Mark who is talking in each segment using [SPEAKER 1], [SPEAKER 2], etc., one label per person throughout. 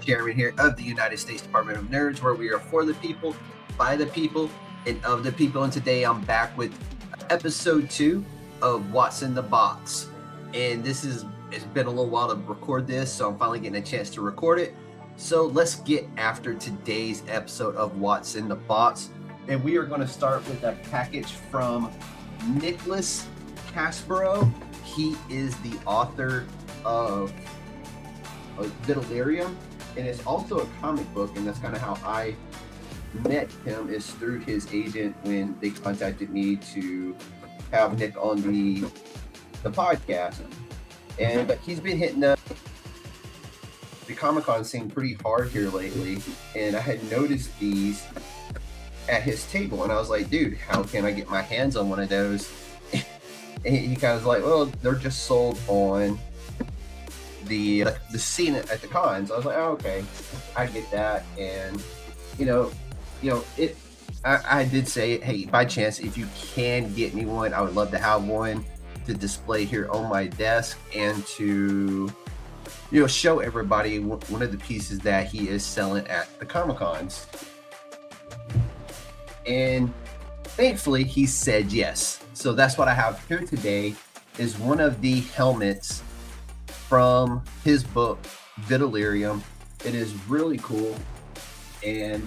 [SPEAKER 1] chairman here of the United States Department of Nerds, where we are for the people, by the people, and of the people. And today I'm back with episode 2 of What's in the Box. And it's been a little while to record this, so I'm finally getting a chance to record it. So let's get after today's episode of What's in the Box. And we are going to start with a package from Nicholas Casbarro. He is the author of Vitalerium, and it's also a comic book, and that's kind of how I met him, is through his agent when they contacted me to have Nick on the podcast. But he's been hitting the Comic-Con scene pretty hard here lately, and I had noticed these at his table, and I was like, dude, how can I get my hands on one of those? And he kind of was like, well, they're just sold on the scene at the cons. I was like, oh, okay, I get that. And I did say, hey, by chance, if you can get me one, I would love to have one to display here on my desk and to show everybody one of the pieces that he is selling at the Comic-Cons. And thankfully he said yes. So that's what I have here today, is one of the helmets from his book, Vitalerium. It is really cool, and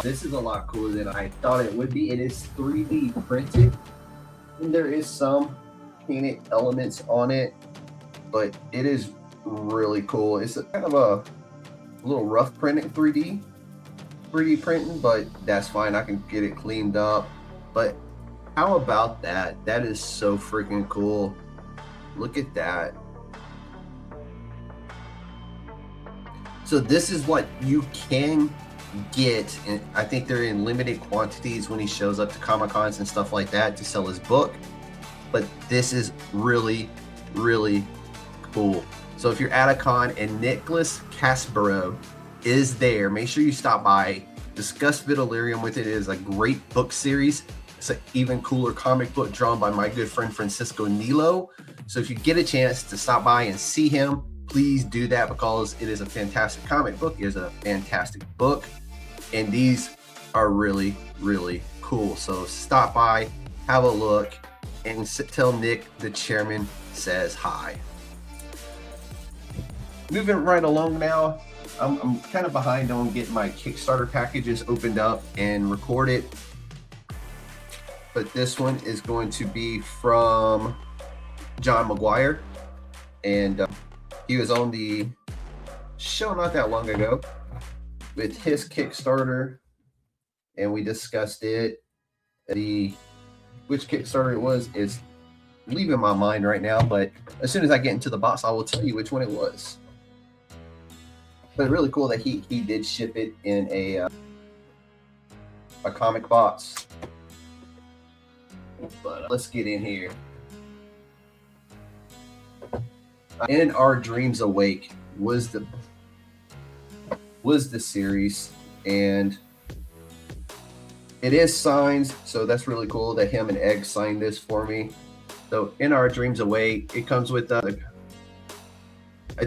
[SPEAKER 1] this is a lot cooler than I thought it would be. It is 3D printed, and there is some painted elements on it, but it is really cool. It's kind of a little rough printed 3D printing, but that's fine. I can get it cleaned up. But how about that? That is so freaking cool. Look at that. So this is what you can get, and I think they're in limited quantities when he shows up to Comic-Cons and stuff like that to sell his book. But this is really, really cool. So if you're at a con and Nicholas Casbarro is there, make sure you stop by, discuss Vitalerium with it. It is a great book series. It's an even cooler comic book drawn by my good friend Francisco Nilo. So if you get a chance to stop by and see him, please do that, because it is a fantastic comic book. It is a fantastic book, and these are really, really cool. So stop by, have a look, and tell Nick the chairman says hi. Moving right along now, I'm kind of behind on getting my Kickstarter packages opened up and recorded, but this one is going to be from John McGuire, and he was on the show not that long ago with his Kickstarter, and we discussed it. Which Kickstarter it was is leaving my mind right now, but as soon as I get into the box, I will tell you which one it was. But really cool that he did ship it in a comic box. But let's get in here. In Our Dreams Awake was the series, and it is signed, so that's really cool that him and Egg signed this for me. So In Our Dreams Awake, it comes with a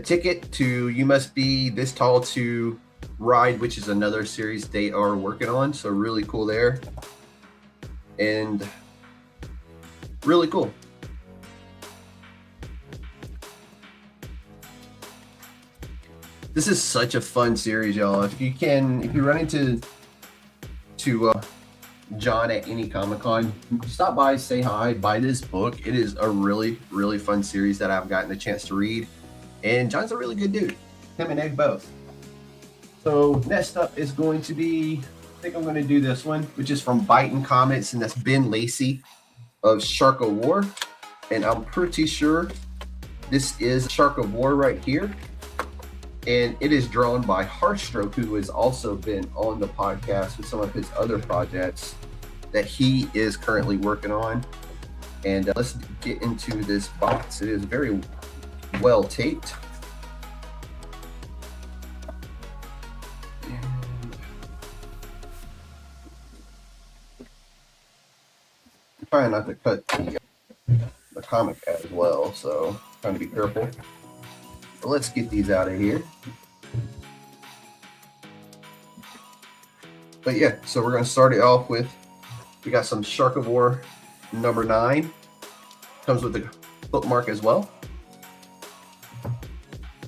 [SPEAKER 1] ticket to You Must Be This Tall to Ride, which is another series they are working on. So really cool there, and really cool. This is such a fun series, y'all. If you run into John at any Comic-Con, stop by, say hi, buy this book. It is a really, really fun series that I've gotten a chance to read. And John's a really good dude. Him and Egg both. So next up is going to be, I think I'm going to do this one, which is from Biting Comics, and that's Ben Lacy of Shark of War. And I'm pretty sure this is Shark of War right here. And it is drawn by Heartstroke, who has also been on the podcast with some of his other projects that he is currently working on. And let's get into this box. It is very well taped. I'm trying not to cut the comic as well, so trying to be careful. But let's get these out of here. But yeah, so we're going to start it off with, we got some Sharkivore number 9. Comes with the bookmark as well.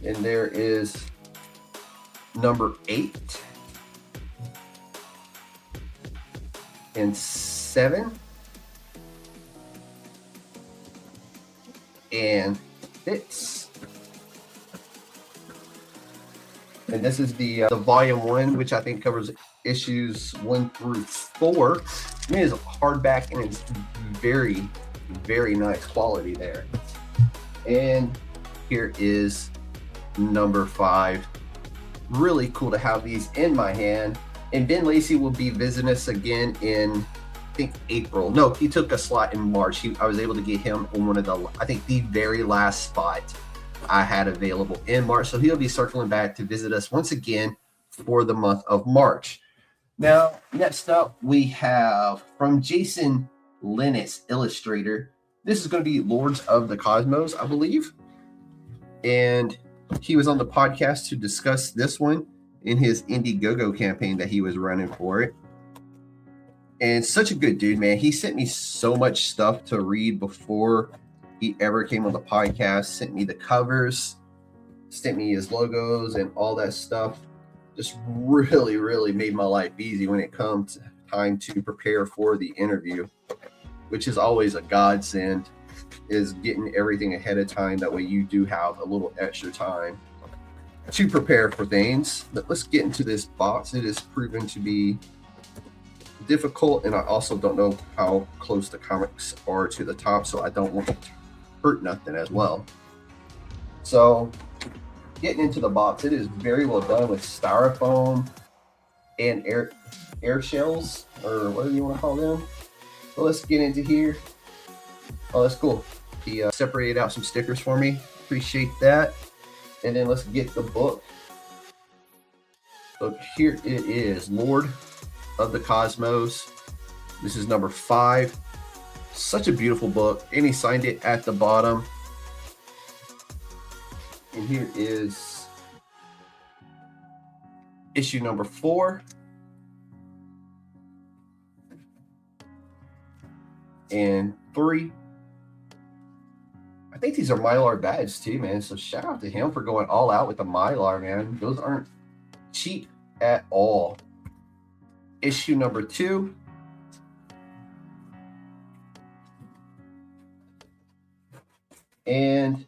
[SPEAKER 1] And there is number 8 and 7 and 6. And this is the volume 1, which I think covers issues 1 through 4. I mean, it's hardback and it's very, very nice quality there. And here is number 5. Really cool to have these in my hand. And Ben Lacy will be visiting us again in, I think, April. No, he took a slot in March. I was able to get him on one of the, I think, the very last spot I had available in March. So he'll be circling back to visit us once again for the month of March. Now, next up, we have from Jason Lenox, illustrator. This is going to be Lords of the Cosmos, I believe. And he was on the podcast to discuss this one in his IndieGoGo campaign that he was running for it. And such a good dude, man. He sent me so much stuff to read before he ever came on the podcast. Sent me the covers, sent me his logos and all that stuff. Just really, really made my life easy when it comes time to prepare for the interview, which is always a godsend, is getting everything ahead of time. That way you do have a little extra time to prepare for things. But let's get into this box. It is proven to be difficult, and I also don't know how close the comics are to the top, so I don't want to hurt nothing as well. So getting into the box, it is very well done with styrofoam and air shells, or whatever you want to call them. So let's get into here. Oh, that's cool. He separated out some stickers for me. Appreciate that. And then let's get the book. So here it is, Lord of the Cosmos. This is number 5. Such a beautiful book. And he signed it at the bottom. And here is issue number 4. And 3. I think these are Mylar badges too, man. So shout out to him for going all out with the Mylar, man. Those aren't cheap at all. Issue number 2. And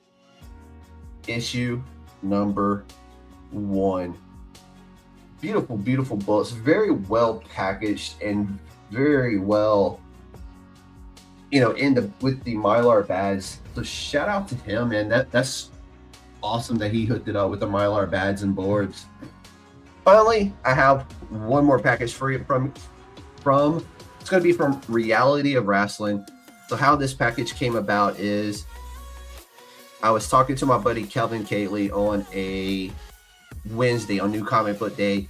[SPEAKER 1] issue number 1. Beautiful, beautiful books. Very well packaged and very well, with the Mylar badges. So shout out to him, man. That's awesome that he hooked it up with the Mylar badges and boards. Finally, I have one more package for you from it's going to be from Reality of Wrestling. So how this package came about is I was talking to my buddy Kelvin Catley on a Wednesday on New Comic Book Day.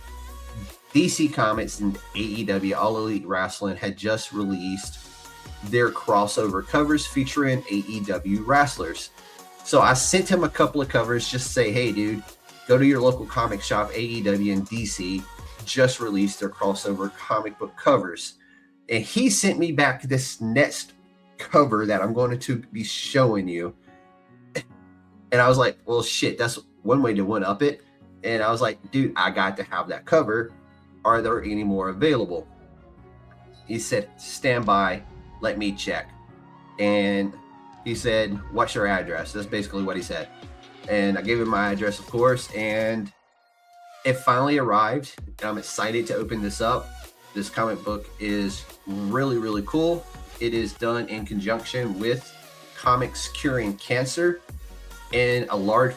[SPEAKER 1] DC Comics and AEW, All Elite Wrestling, had just released their crossover covers featuring AEW wrestlers. So I sent him a couple of covers, just say, hey dude, go to your local comic shop. AEW and DC just released their crossover comic book covers. And he sent me back this next cover that I'm going to be showing you. And I was like, well, shit, that's one way to one-up it. And I was like, dude, I got to have that cover. Are there any more available? He said, stand by. Let me check. And he said, what's your address? That's basically what he said. And I gave him my address, of course, and it finally arrived. I'm excited to open this up. This comic book is really, really cool. It is done in conjunction with Comics Curing Cancer, and a large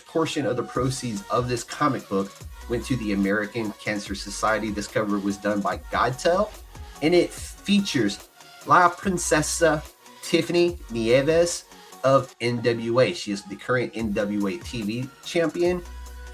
[SPEAKER 1] portion of the proceeds of this comic book went to the American Cancer Society. This cover was done by Godtel, and it features La Princesa Tiffany Nieves of NWA. She is the current NWA TV champion,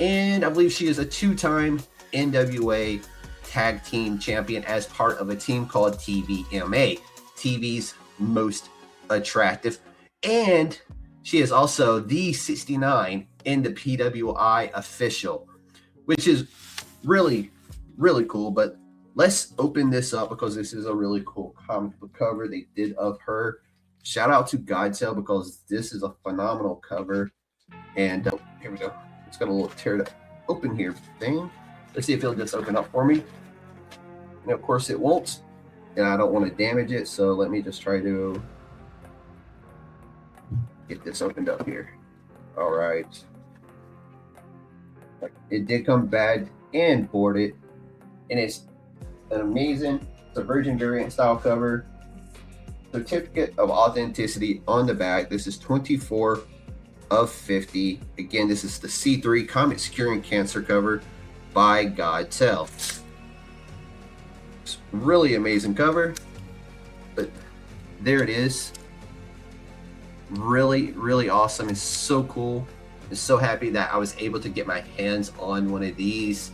[SPEAKER 1] and I believe she is a 2-time NWA tag team champion as part of a team called TVMA, TV's Most Attractive. And she is also the 69 in the PWI official, which is really really cool. But let's open this up because this is a really cool comic book cover they did of her. Shout out to Godtail because this is a phenomenal cover. And here we go. It's got a little tear open here thing. Let's see if it'll just open up for me. And of course it won't. And I don't want to damage it, so let me just try to get this opened up here. All right. It did come bad and boarded, and it's an amazing, it's a Virgin variant style cover. Certificate of authenticity on the back. This is 24 of 50. Again, this is the C3 Comics Curing Cancer cover by Godtail. It's really amazing cover, but there it is. Really, really awesome. It's so cool. I'm so happy that I was able to get my hands on one of these.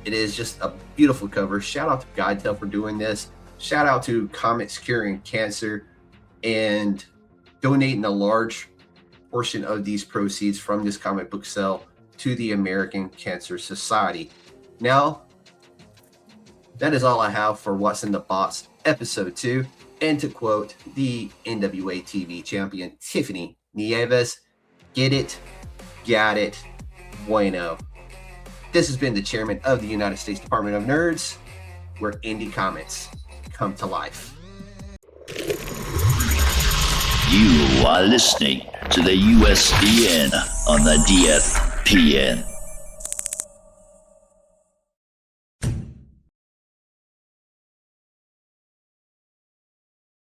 [SPEAKER 1] It is just a beautiful cover. Shout out to Godtail for doing this. Shout out to Comics Curing Cancer and donating a large portion of these proceeds from this comic book sale to the American Cancer Society. Now, that is all I have for What's in the Box episode 2. And to quote the NWA TV champion Tiffany Nieves, get it, got it, bueno. This has been the chairman of the United States Department of Nerds, where indie comics come to life.
[SPEAKER 2] You are listening to the USDN on the DFPN.